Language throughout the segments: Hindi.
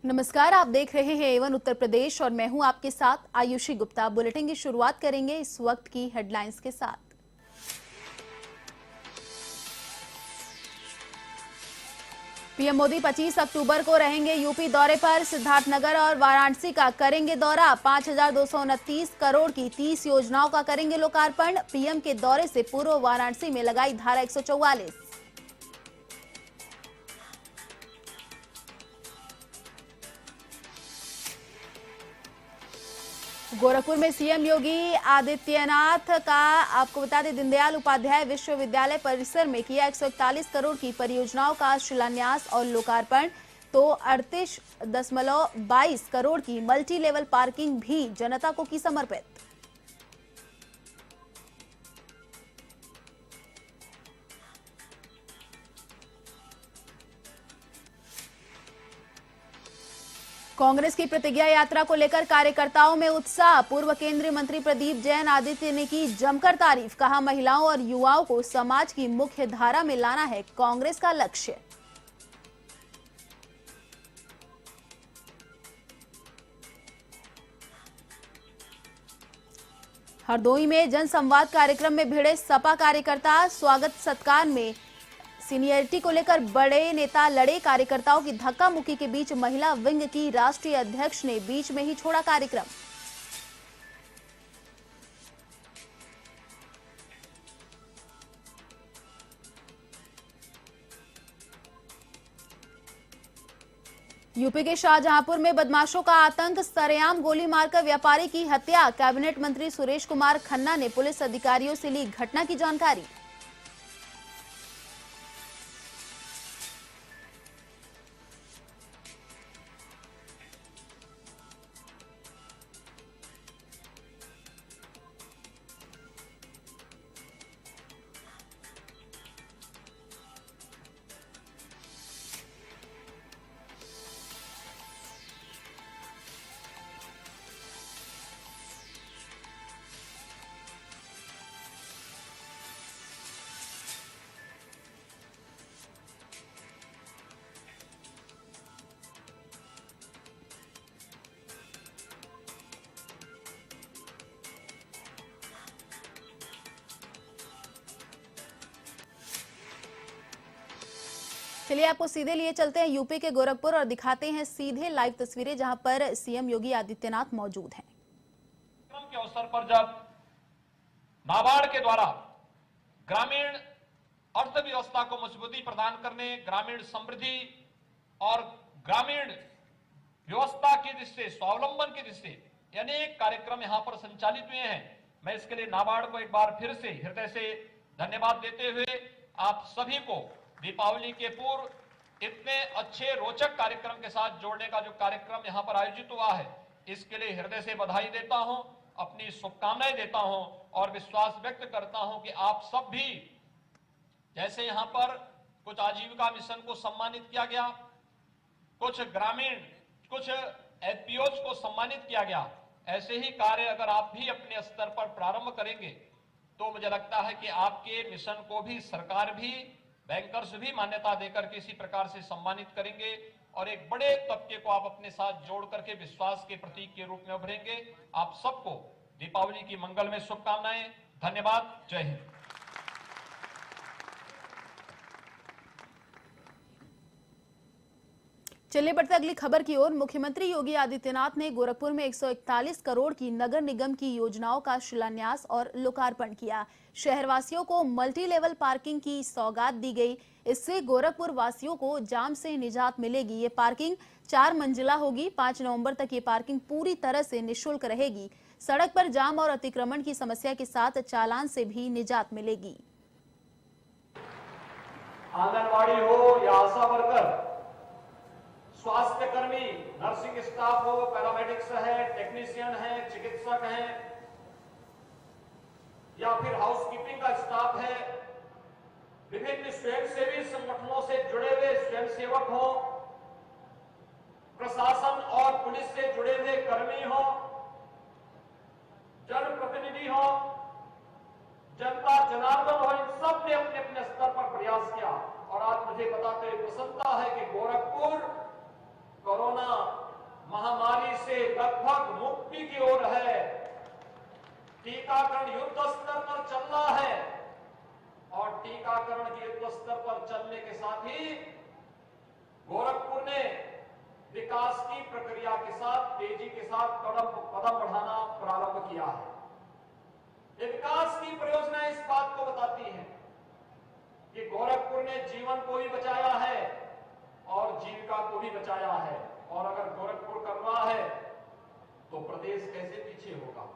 नमस्कार, आप देख रहे हैं एवन उत्तर प्रदेश और मैं हूं आपके साथ आयुषी गुप्ता। बुलेटिन की शुरुआत करेंगे इस वक्त की हेडलाइंस के साथ। पीएम मोदी 25 अक्टूबर को रहेंगे यूपी दौरे पर। सिद्धार्थनगर और वाराणसी का करेंगे दौरा। 5,229 करोड़ की 30 योजनाओं का करेंगे लोकार्पण। पीएम के दौरे से पूर्व वाराणसी में लगाई धारा 144। गोरखपुर में सीएम योगी आदित्यनाथ का आपको बता दें दीनदयाल उपाध्याय विश्वविद्यालय परिसर में किया 141 करोड़ की परियोजनाओं का शिलान्यास और लोकार्पण। तो 38.22 करोड़ की मल्टी लेवल पार्किंग भी जनता को की समर्पित। कांग्रेस की प्रतिज्ञा यात्रा को लेकर कार्यकर्ताओं में उत्साह। पूर्व केंद्रीय मंत्री प्रदीप जैन आदित्य ने की जमकर तारीफ। कहा, महिलाओं और युवाओं को समाज की मुख्य धारा में लाना है कांग्रेस का लक्ष्य। हरदोई में जनसंवाद कार्यक्रम में भिड़े सपा कार्यकर्ता। स्वागत सत्कार में सीनियरिटी को लेकर बड़े नेता लड़े। कार्यकर्ताओं की धक्का मुक्की के बीच महिला विंग की राष्ट्रीय अध्यक्ष ने बीच में ही छोड़ा कार्यक्रम। यूपी के शाहजहांपुर में बदमाशों का आतंक। सरेआम गोली मारकर व्यापारी की हत्या। कैबिनेट मंत्री सुरेश कुमार खन्ना ने पुलिस अधिकारियों से ली घटना की जानकारी। चलिए आपको सीधे लिए चलते हैं यूपी के गोरखपुर और दिखाते हैं सीधे लाइव तस्वीरें जहां पर सीएम योगी आदित्यनाथ मौजूद हैं। के अवसर पर जब नाबार्ड के द्वारा ग्रामीण अर्थव्यवस्था को मजबूती प्रदान करने, ग्रामीण समृद्धि और ग्रामीण व्यवस्था की दृष्टि से, स्वावलंबन की दृष्टि से अनेक कार्यक्रम यहां पर संचालित हुए हैं। मैं इसके लिए नाबार्ड को एक बार फिर से हृदय से धन्यवाद देते हुए आप सभी को दीपावली के पूर्व इतने अच्छे रोचक कार्यक्रम के साथ जोड़ने का जो कार्यक्रम यहां पर आयोजित हुआ है, इसके लिए हृदय से बधाई देता हूं, अपनी शुभकामनाएं देता हूं और विश्वास व्यक्त करता हूं कि आप सब भी जैसे यहां पर कुछ आजीविका मिशन को सम्मानित किया गया, कुछ ग्रामीण, कुछ एफपीओज को सम्मानित किया गया, ऐसे ही कार्य अगर आप भी अपने स्तर पर प्रारंभ करेंगे तो मुझे लगता है कि आपके मिशन को भी सरकार भी, बैंकर्स भी मान्यता देकर के इसी प्रकार से सम्मानित करेंगे और एक बड़े तबके को आप अपने साथ जोड़ करके विश्वास के प्रतीक के रूप में उभरेंगे। आप सबको दीपावली की मंगलमय शुभकामनाएं। धन्यवाद। जय हिंद। चलिए बढ़ते अगली खबर की ओर। मुख्यमंत्री योगी आदित्यनाथ ने गोरखपुर में 141 करोड़ की नगर निगम की योजनाओं का शिलान्यास और लोकार्पण किया। शहरवासियों को मल्टी लेवल पार्किंग की सौगात दी गई। इससे गोरखपुर वासियों को जाम से निजात मिलेगी। ये पार्किंग 4 मंजिला होगी। 5 नवंबर तक ये पार्किंग पूरी तरह से निःशुल्क रहेगी। सड़क पर जाम और अतिक्रमण की समस्या के साथ चालान से भी निजात मिलेगी। आंगनवाड़ी हो या आशा वर्कर, स्वास्थ्य कर्मी, नर्सिंग स्टाफ हो, पैरामेडिक्स है, टेक्नीशियन है, चिकित्सक है या फिर हाउसकीपिंग का स्टाफ है, विभिन्न स्वयंसेवी संगठनों से जुड़े हुए स्वयंसेवक हो, प्रशासन और पुलिस से जुड़े हुए कर्मी हो, जनप्रतिनिधि हो, जनता जनार्दन हो, इन सब ने अपने अपने स्तर पर प्रयास किया और आज मुझे बताते हुए प्रसन्नता है कि गोरखपुर कोरोना महामारी से लगभग मुक्ति की ओर है। टीकाकरण युद्ध स्तर पर चल रहा है और टीकाकरण के युद्ध स्तर पर चलने के साथ ही गोरखपुर ने विकास की प्रक्रिया के साथ तेजी के साथ कदम बढ़ाना प्रारंभ किया है। ये विकास की परियोजना इस बात को बताती है कि गोरखपुर ने जीवन को भी बचाया है और जीविका को भी बचाया है, और अगर गोरखपुर कर रहा है तो प्रदेश कैसे पीछे होगा।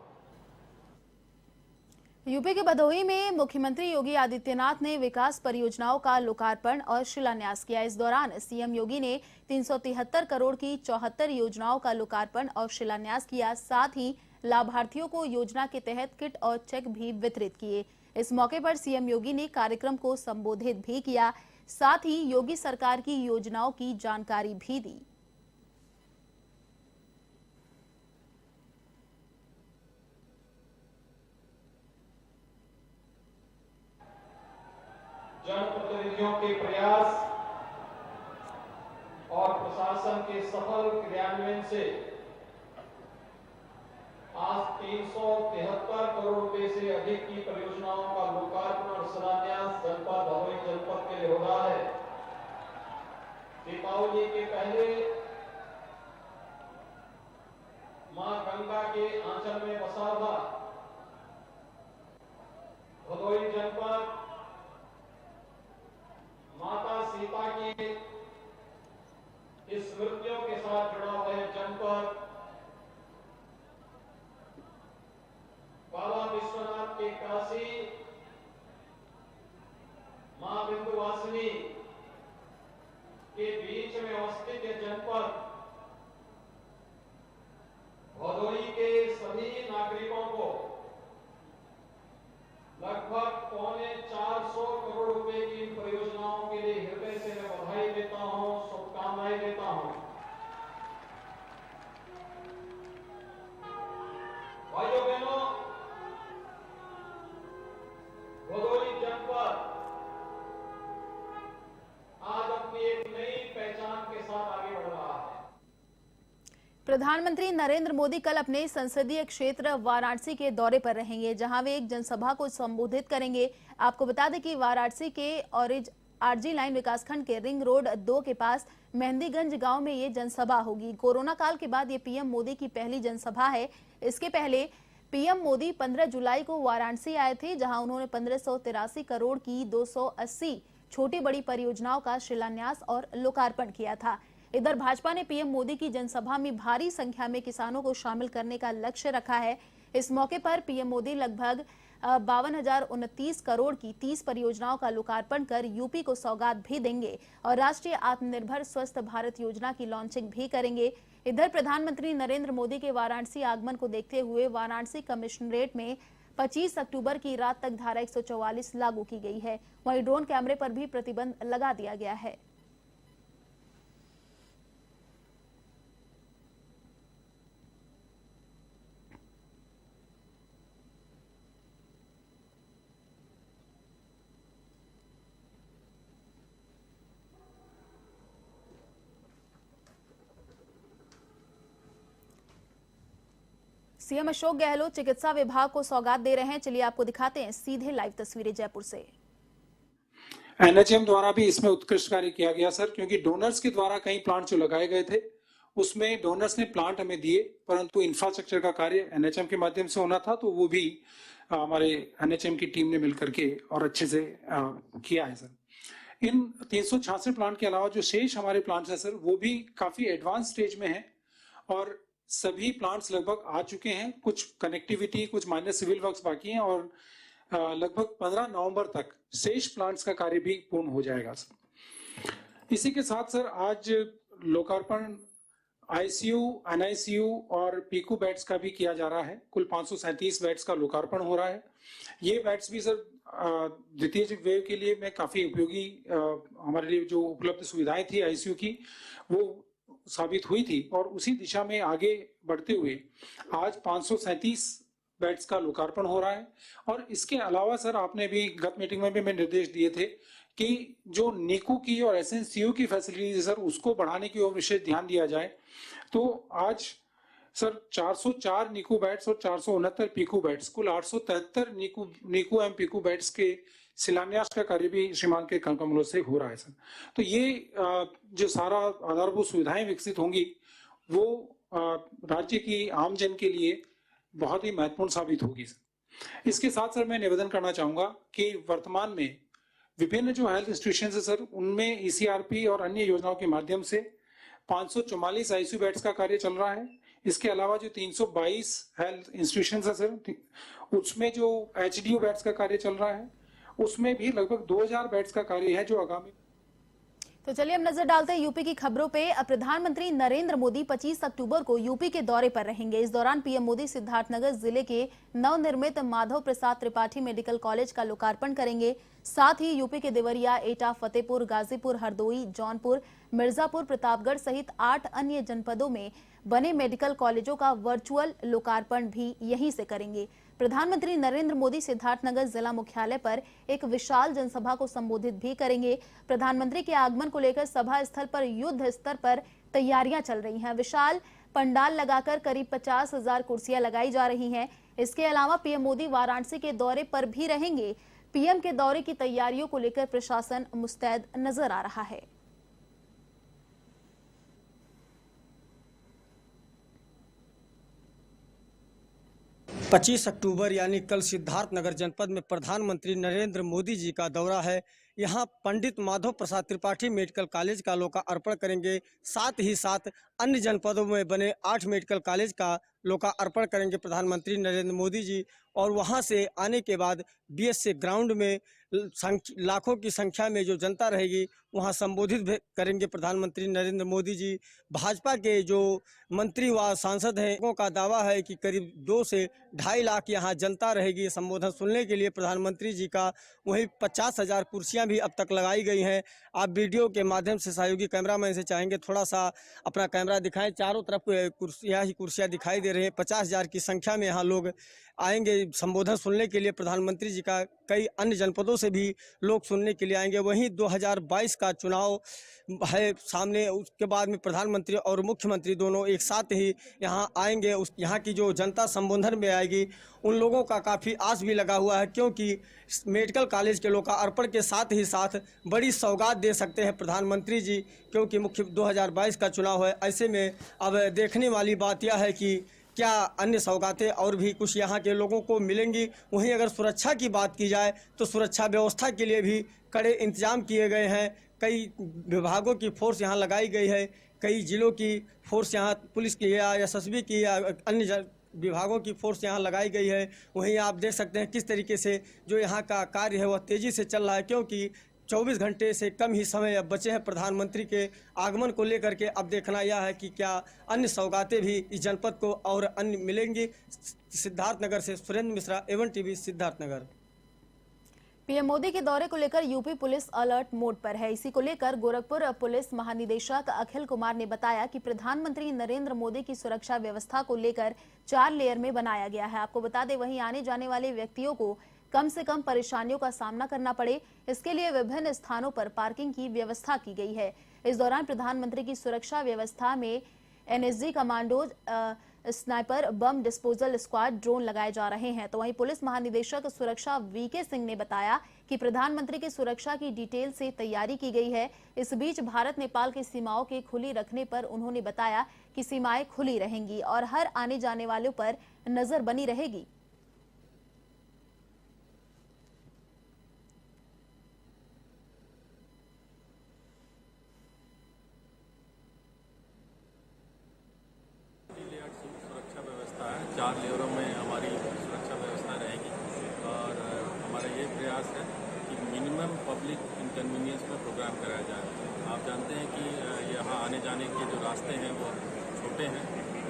यूपी के भदोही में मुख्यमंत्री योगी आदित्यनाथ ने विकास परियोजनाओं का लोकार्पण और शिलान्यास किया। इस दौरान सीएम योगी ने 373 करोड़ की 74 योजनाओं का लोकार्पण और शिलान्यास किया। साथ ही लाभार्थियों को योजना के तहत किट और चेक भी वितरित किए। इस मौके पर सीएम योगी ने कार्यक्रम को संबोधित भी किया। साथ ही योगी सरकार की योजनाओं की जानकारी भी दी। जनप्रतिनिधियों के प्रयास और प्रशासन के सफल क्रियान्वयन से आज 373 करोड़ रुपए से अधिक की परियोजनाओं का लोकार्पण और शिलान्यास जनपद भदोही जनपद के लिए हो रहा है। दीपावली के पहले मां गंगा के आंचल में बसा हुआ भदोही जनपद माता सीता की स्मृतियों के साथ जुड़ा हुआ है जनपद, बाबा विश्वनाथ के काशी मां विंध्यवासिनी के बीच में अवस्थित यह जनपद भदोही के सभी नागरिकों को लगभग 450 करोड़ रुपए की परियोजनाओं के लिए हृदय से मैं बधाई देता हूं, शुभकामनाएं देता हूं। भाइयों बहनों, भदोही जनपद आज अपनी एक नई पहचान के साथ आगे बढ़ रहा है। प्रधानमंत्री नरेंद्र मोदी कल अपने संसदीय क्षेत्र वाराणसी के दौरे पर रहेंगे, जहां वे एक जनसभा को संबोधित करेंगे। आपको बता दें कि वाराणसी के ऑरेंज आरजी लाइन विकासखंड के रिंग रोड 2 के पास मेहंदीगंज गांव में ये जनसभा होगी। कोरोना काल के बाद ये पीएम मोदी की पहली जनसभा है। इसके पहले पीएम मोदी 15 जुलाई को वाराणसी आए थे, जहां उन्होंने 1583 करोड़ की 280 छोटी बड़ी परियोजनाओं का शिलान्यास और लोकार्पण किया था। इधर भाजपा ने पीएम मोदी की जनसभा में भारी संख्या में किसानों को शामिल करने का लक्ष्य रखा है। इस मौके पर पीएम मोदी लगभग 52,029 करोड़ की 30 परियोजनाओं का लोकार्पण कर यूपी को सौगात भी देंगे और राष्ट्रीय आत्मनिर्भर स्वस्थ भारत योजना की लॉन्चिंग भी करेंगे। इधर प्रधानमंत्री नरेंद्र मोदी के वाराणसी आगमन को देखते हुए वाराणसी कमिश्नरेट में 25 अक्टूबर की रात तक धारा 144 लागू की गई है। वहीं ड्रोन कैमरे पर भी प्रतिबंध लगा दिया गया है। सीएम अशोक गहलोत चिकित्सा विभाग को सौगात दे रहे हैं। चलिए आपको दिखाते हैं सीधे लाइव तस्वीरें जयपुर से। एनएचएम द्वारा भी इसमें उत्कृष्ट कार्य किया गया सर, क्योंकि डोनर्स के द्वारा कई प्लांट जो लगाए गए थे उसमें डोनर्स ने प्लांट हमें दिए, परंतु इंफ्रास्ट्रक्चर का कार्य एनएचएम के माध्यम से होना था, तो वो भी हमारे एनएचएम की टीम ने मिलकर के और अच्छे से किया है सर। इन 366 प्लांट के अलावा जो शेष हमारे प्लांट्स है सर, वो भी काफी एडवांस स्टेज में है और सभी प्लांट्स लगभग आ चुके हैं। कुछ कनेक्टिविटी, कुछ माइनर सिविल वर्क्स बाकी हैं और लगभग 15 नवंबर तक शेष प्लांट्स का कार्य भी पूर्ण हो जाएगा सर। इसी के साथ सर आज लोकार्पण आईसीयू, एनआईसीयू और पीकू बेड्स का भी किया जा रहा है। कुल 537 बेड्स का लोकार्पण हो रहा है। ये बेड्स भी सर द्वितीय वेव के लिए में काफी उपयोगी हमारे लिए जो उपलब्ध सुविधाएं थी आईसीयू की, वो साबित हुई थी और उसी दिशा में आगे बढ़ते हुए आज 537 बेड्स का लोकार्पण हो रहा है। और इसके अलावा सर आपने भी गत मीटिंग में भी मैं निर्देश दिए थे कि जो नीकू की और एसएनसीयू की फैसिलिटीज है सर, उसको बढ़ाने की ओर विशेष ध्यान दिया जाए। तो आज सर 404 नीकू बेड्स और 469 पीकू बेड्स, कुल 873 नीकू एवं पीकू बेड्स के शिलान्यास का कार्य भी श्रीमान के कमलों से हो रहा है सर। तो ये जो सारा आधारभूत सुविधाएं विकसित होंगी वो राज्य की आम जन के लिए बहुत ही महत्वपूर्ण साबित होगी सर। इसके साथ सर मैं निवेदन करना चाहूंगा कि वर्तमान में विभिन्न जो हेल्थ इंस्टीट्यूशन है सर, उनमें ईसीआरपी और अन्य योजनाओं के माध्यम से 544 आईसीयू बेड्स का कार्य चल रहा है। इसके अलावा जो 322 हेल्थ इंस्टीट्यूशन है सर, उसमें जो एचडीयू बेड्स का कार्य चल रहा है, उसमें भी लगभग 2000 बेड्स का कार्य है जो आगामी। तो चलिए हम नजर डालते हैं यूपी की खबरों पे। प्रधानमंत्री नरेंद्र मोदी 25 अक्टूबर को यूपी के दौरे पर रहेंगे। इस दौरान पीएम मोदी सिद्धार्थनगर जिले के नवनिर्मित माधव प्रसाद त्रिपाठी मेडिकल कॉलेज का लोकार्पण करेंगे। साथ ही यूपी के देवरिया, एटा, फतेहपुर, गाजीपुर, हरदोई, जौनपुर, मिर्जापुर, प्रतापगढ़ सहित 8 अन्य जनपदों में बने मेडिकल कॉलेजों का वर्चुअल लोकार्पण भी यहीं से करेंगे। प्रधानमंत्री नरेंद्र मोदी सिद्धार्थनगर जिला मुख्यालय पर एक विशाल जनसभा को संबोधित भी करेंगे। प्रधानमंत्री के आगमन को लेकर सभा स्थल पर युद्ध स्तर पर तैयारियां चल रही हैं। विशाल पंडाल लगाकर करीब 50,000 कुर्सियां लगाई जा रही हैं। इसके अलावा पीएम मोदी वाराणसी के दौरे पर भी रहेंगे। पीएम के दौरे की तैयारियों को लेकर प्रशासन मुस्तैद नजर आ रहा है। पच्चीस अक्टूबर यानी कल सिद्धार्थनगर जनपद में प्रधानमंत्री नरेंद्र मोदी जी का दौरा है। यहाँ पंडित माधव प्रसाद त्रिपाठी मेडिकल कॉलेज का लोकार्पण करेंगे। साथ ही साथ अन्य जनपदों में बने 8 मेडिकल कॉलेज का लोकार्पण करेंगे प्रधानमंत्री नरेंद्र मोदी जी। और वहाँ से आने के बाद बीएसए ग्राउंड में लाखों की संख्या में जो जनता रहेगी वहाँ संबोधित करेंगे प्रधानमंत्री नरेंद्र मोदी जी। भाजपा के जो मंत्री व सांसद हैं उनका का दावा है कि करीब 2 से 2.5 लाख यहाँ जनता रहेगी संबोधन सुनने के लिए प्रधानमंत्री जी का। वहीं 50,000 कुर्सियाँ भी अब तक लगाई गई हैं। आप वीडियो के माध्यम से सहयोगी कैमरामैन से चाहेंगे थोड़ा सा अपना कैमरा दिखाएं। चारों तरफ कुर्सियाँ दिखाई दे रही हैं। 50,000 की संख्या में यहाँ लोग आएंगे संबोधन सुनने के लिए प्रधानमंत्री जी का। कई अन्य जनपदों से भी लोग सुनने के लिए आएंगे। वहीं 2022 का चुनाव है सामने, उसके बाद में प्रधानमंत्री और मुख्यमंत्री दोनों एक साथ ही यहाँ आएंगे। यहाँ की जो जनता संबोधन में आएगी उन लोगों का काफ़ी आस भी लगा हुआ है, क्योंकि मेडिकल कॉलेज के लोकार्पण के साथ ही साथ बड़ी सौगात दे सकते हैं प्रधानमंत्री जी, क्योंकि मुख्य 2022 का चुनाव है। ऐसे में अब देखने वाली बात यह है कि क्या अन्य सौगातें और भी कुछ यहाँ के लोगों को मिलेंगी। वहीं अगर सुरक्षा की बात की जाए तो सुरक्षा व्यवस्था के लिए भी कड़े इंतजाम किए गए हैं। कई विभागों की फोर्स यहाँ लगाई गई है। कई जिलों की फोर्स यहाँ पुलिस की या एसएसबी की या अन्य विभागों की फोर्स यहाँ लगाई गई है। वहीं आप देख सकते हैं किस तरीके से जो यहाँ का कार्य है वह तेज़ी से चल रहा है, क्योंकि 24 घंटे से कम ही समय अब बचे हैं प्रधानमंत्री के आगमन को लेकर के। अब देखना यह है कि क्या अन्य सौगातें भी इस जनपद को और अन्य मिलेंगी। सिद्धार्थनगर से Surendra Mishra, A one TV, Siddharthnagar. PM Modi के दौरे को लेकर यूपी पुलिस अलर्ट मोड पर है। इसी को लेकर गोरखपुर पुलिस महानिदेशक अखिल कुमार ने बताया कि प्रधानमंत्री नरेंद्र मोदी की सुरक्षा व्यवस्था को लेकर 4 लेयर में बनाया गया है। आपको बता दें, वहीं आने जाने वाले व्यक्तियों को कम से कम परेशानियों का सामना करना पड़े, इसके लिए विभिन्न स्थानों पर पार्किंग की व्यवस्था की गई है। इस दौरान प्रधानमंत्री की सुरक्षा व्यवस्था में NSG commandos, sniper, bomb disposal squad, drone लगाए जा रहे हैं। तो वहीं पुलिस महानिदेशक सुरक्षा वीके सिंह ने बताया कि प्रधानमंत्री की सुरक्षा की डिटेल से तैयारी की गई है। इस बीच भारत नेपाल की सीमाओं के खुली रखने पर उन्होंने बताया कि सीमाएं खुली रहेंगी और हर आने जाने वालों पर नजर बनी रहेगी। सुरक्षा व्यवस्था है, 4 लेवलों में हमारी सुरक्षा व्यवस्था रहेगी और हमारा ये प्रयास है कि मिनिमम पब्लिक इनकन्वीनियंस में प्रोग्राम कराया जाए। आप जानते हैं कि यहाँ आने जाने के जो रास्ते हैं वो छोटे हैं।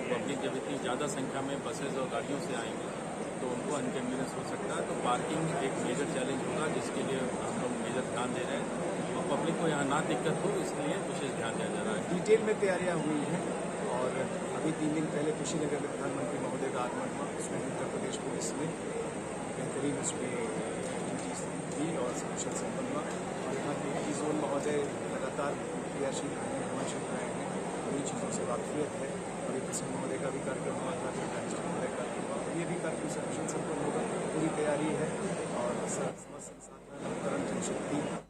पब्लिक जब इतनी ज़्यादा संख्या में बसेज और गाड़ियों से आएंगे तो उनको इनकन्वीनियंस हो सकता है। तो पार्किंग एक मेजर चैलेंज होगा, जिसके लिए हम लोग मेजर ध्यान दे रहे हैं और पब्लिक को यहाँ ना दिक्कत हो इसलिए विशेष ध्यान दिया जा रहा है। डिटेल में तैयारियाँ हुई हैं और अभी 3 दिन पहले कुशीनगर में प्रधानमंत्री महोदय का आगमन हुआ। उसमें उत्तर प्रदेश पुलिस ने बेहतरीन उसमें ड्यूटीज दी और सकुशल संपन्न हुआ। और यहाँ के ई जोन महोदय लगातार क्रियाशील रहे हैं, हिमाचल रहे हैं, उन्हीं चीज़ों से वाकफियत है। और एक प्रसन्न महोदय का भी कार्यक्रम हुआ था, जो डायरेक्टर महोदय का, और ये भी कार्यक्रम सकुशल संपन्न होगा, पूरी तैयारी है। और समस्त संसाधन उपकरण जनशक्ति।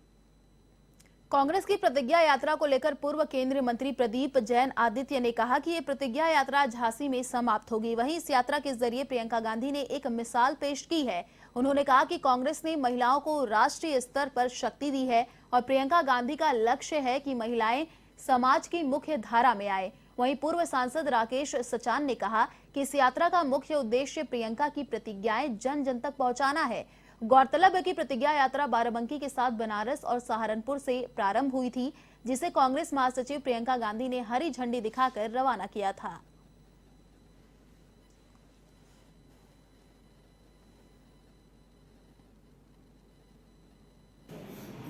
कांग्रेस की प्रतिज्ञा यात्रा को लेकर पूर्व केंद्रीय मंत्री प्रदीप जैन आदित्य ने कहा कि ये प्रतिज्ञा यात्रा झांसी में समाप्त होगी। वहीं इस यात्रा के जरिए प्रियंका गांधी ने एक मिसाल पेश की है। उन्होंने कहा कि कांग्रेस ने महिलाओं को राष्ट्रीय स्तर पर शक्ति दी है और प्रियंका गांधी का लक्ष्य है कि महिलाएं समाज की मुख्य धारा में आए। वहीं पूर्व सांसद राकेश सचान ने कहा कि इस यात्रा का मुख्य उद्देश्य प्रियंका की प्रतिज्ञाएं जन जन तक पहुंचाना है। गौरतलब है कि प्रतिज्ञा यात्रा बाराबंकी के साथ बनारस और सहारनपुर से प्रारंभ हुई थी, जिसे कांग्रेस महासचिव प्रियंका गांधी ने हरी झंडी दिखाकर रवाना किया था।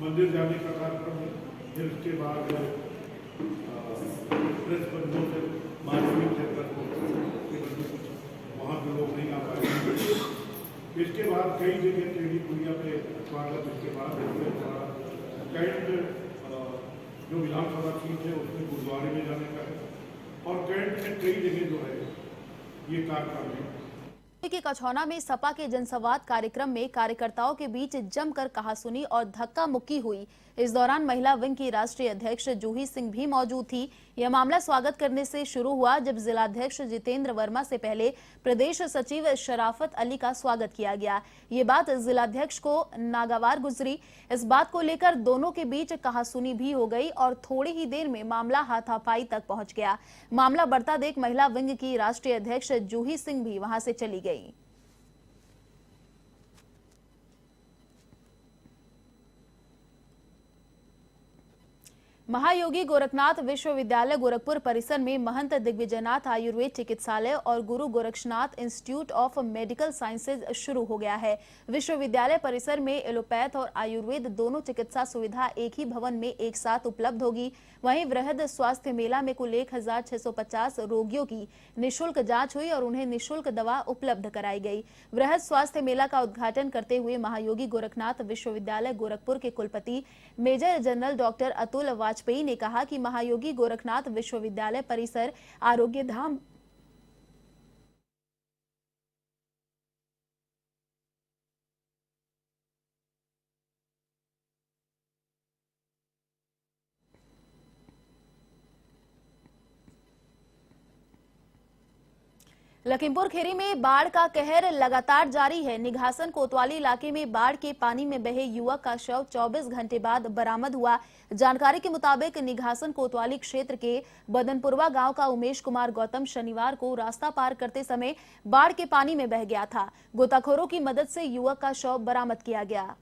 मंदिर जाने का कार्यक्रम है, फिर उसके बाद प्रेस बंधुओं से मार्केट वहाँ पे लोग नहीं आ पाए। इसके बाद कई जगह टेढ़ी पुलिया पे स्वागत, इसके बाद कैंट जो विधानसभा सीट है उसमें गुरुद्वारे में जाने का है, और कैंट में कई जगह जो है ये कार्यक्रम है। के कछौना में सपा के जनसंवाद कार्यक्रम में कार्यकर्ताओं के बीच जमकर कहासुनी और धक्का मुक्की हुई। इस दौरान महिला विंग की राष्ट्रीय अध्यक्ष जूही सिंह भी मौजूद थी। यह मामला स्वागत करने से शुरू हुआ, जब जिलाध्यक्ष जितेंद्र वर्मा से पहले प्रदेश सचिव शराफत अली का स्वागत किया गया। ये बात जिलाध्यक्ष को नागवार गुजरी। इस बात को लेकर दोनों के बीच कहासुनी भी हो गई और थोड़ी ही देर में मामला हाथापाई तक पहुंच गया। मामला बढ़ता देख महिला विंग की राष्ट्रीय अध्यक्ष जूही सिंह भी वहां से चली गई। महायोगी गोरखनाथ विश्वविद्यालय गोरखपुर परिसर में महंत दिग्विजयनाथ आयुर्वेद चिकित्सालय और Guru Gorakshnath institute of medical sciences शुरू हो गया है। विश्वविद्यालय परिसर में एलोपैथ और आयुर्वेद दोनों चिकित्सा सुविधा एक ही भवन में एक साथ उपलब्ध होगी। वहीं वृहद स्वास्थ्य मेला में कुल 1650 रोगियों की निःशुल्क जांच हुई और उन्हें निःशुल्क दवा उपलब्ध कराई गई। वृहद स्वास्थ्य मेला का उद्घाटन करते हुए महायोगी गोरखनाथ विश्वविद्यालय गोरखपुर के कुलपति major general doctor Atul Vajpayee ने कहा कि महायोगी गोरखनाथ विश्वविद्यालय परिसर आरोग्य धाम लखीमपुर खीरी में बाढ़ का कहर लगातार जारी है। निघासन कोतवाली इलाके में बाढ़ के पानी में बहे युवक का शव 24 घंटे बाद बरामद हुआ। जानकारी के मुताबिक निघासन कोतवाली क्षेत्र के बदनपुरवा गांव का उमेश कुमार गौतम शनिवार को रास्ता पार करते समय बाढ़ के पानी में बह गया था। गोताखोरों की मदद से युवक का शव बरामद किया गया।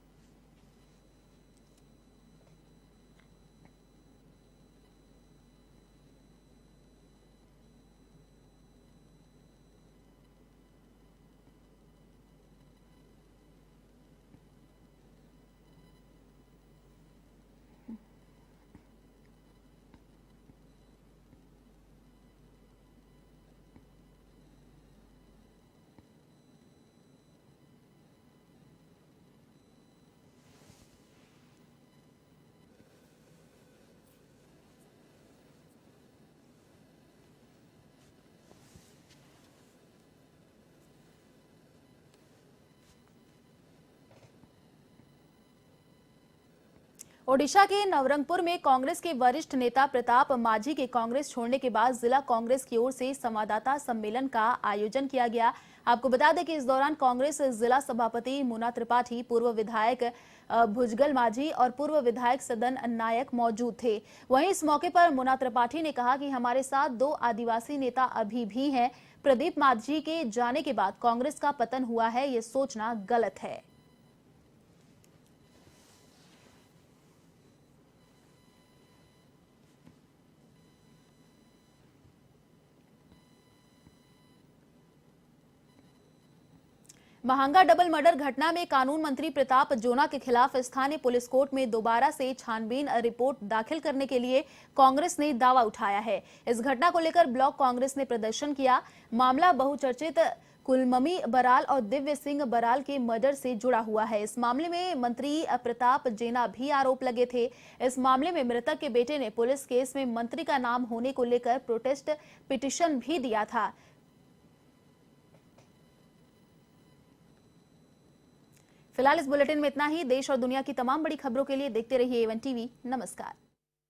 ओडिशा के नवरंगपुर में कांग्रेस के वरिष्ठ नेता प्रताप माझी के कांग्रेस छोड़ने के बाद जिला कांग्रेस की ओर से संवाददाता सम्मेलन का आयोजन किया गया। आपको बता दें कि इस दौरान कांग्रेस जिला सभापति मुना त्रिपाठी, पूर्व विधायक भुजगल माझी और पूर्व विधायक सदन नायक मौजूद थे। वहीं इस मौके पर मुना त्रिपाठी ने कहा कि हमारे साथ 2 आदिवासी नेता अभी भी हैं। प्रदीप माझी के जाने के बाद कांग्रेस का पतन हुआ है, ये सोचना गलत है। महंगा डबल मर्डर घटना में कानून मंत्री प्रताप जोना के खिलाफ स्थानीय पुलिस कोर्ट में दोबारा से छानबीन रिपोर्ट दाखिल करने के लिए कांग्रेस ने दावा उठाया है। इस घटना को लेकर ब्लॉक कांग्रेस ने प्रदर्शन किया। मामला बहुचर्चित कुलममी बराल और दिव्य सिंह बराल के मर्डर से जुड़ा हुआ है। इस मामले में मंत्री प्रताप जेना भी आरोप लगे थे। इस मामले में मृतक के बेटे ने पुलिस केस में मंत्री का नाम होने को लेकर प्रोटेस्ट पिटीशन भी दिया था। फिलहाल इस बुलेटिन में इतना ही। देश और दुनिया की तमाम बड़ी खबरों के लिए देखते रहिए A1 टीवी। नमस्कार।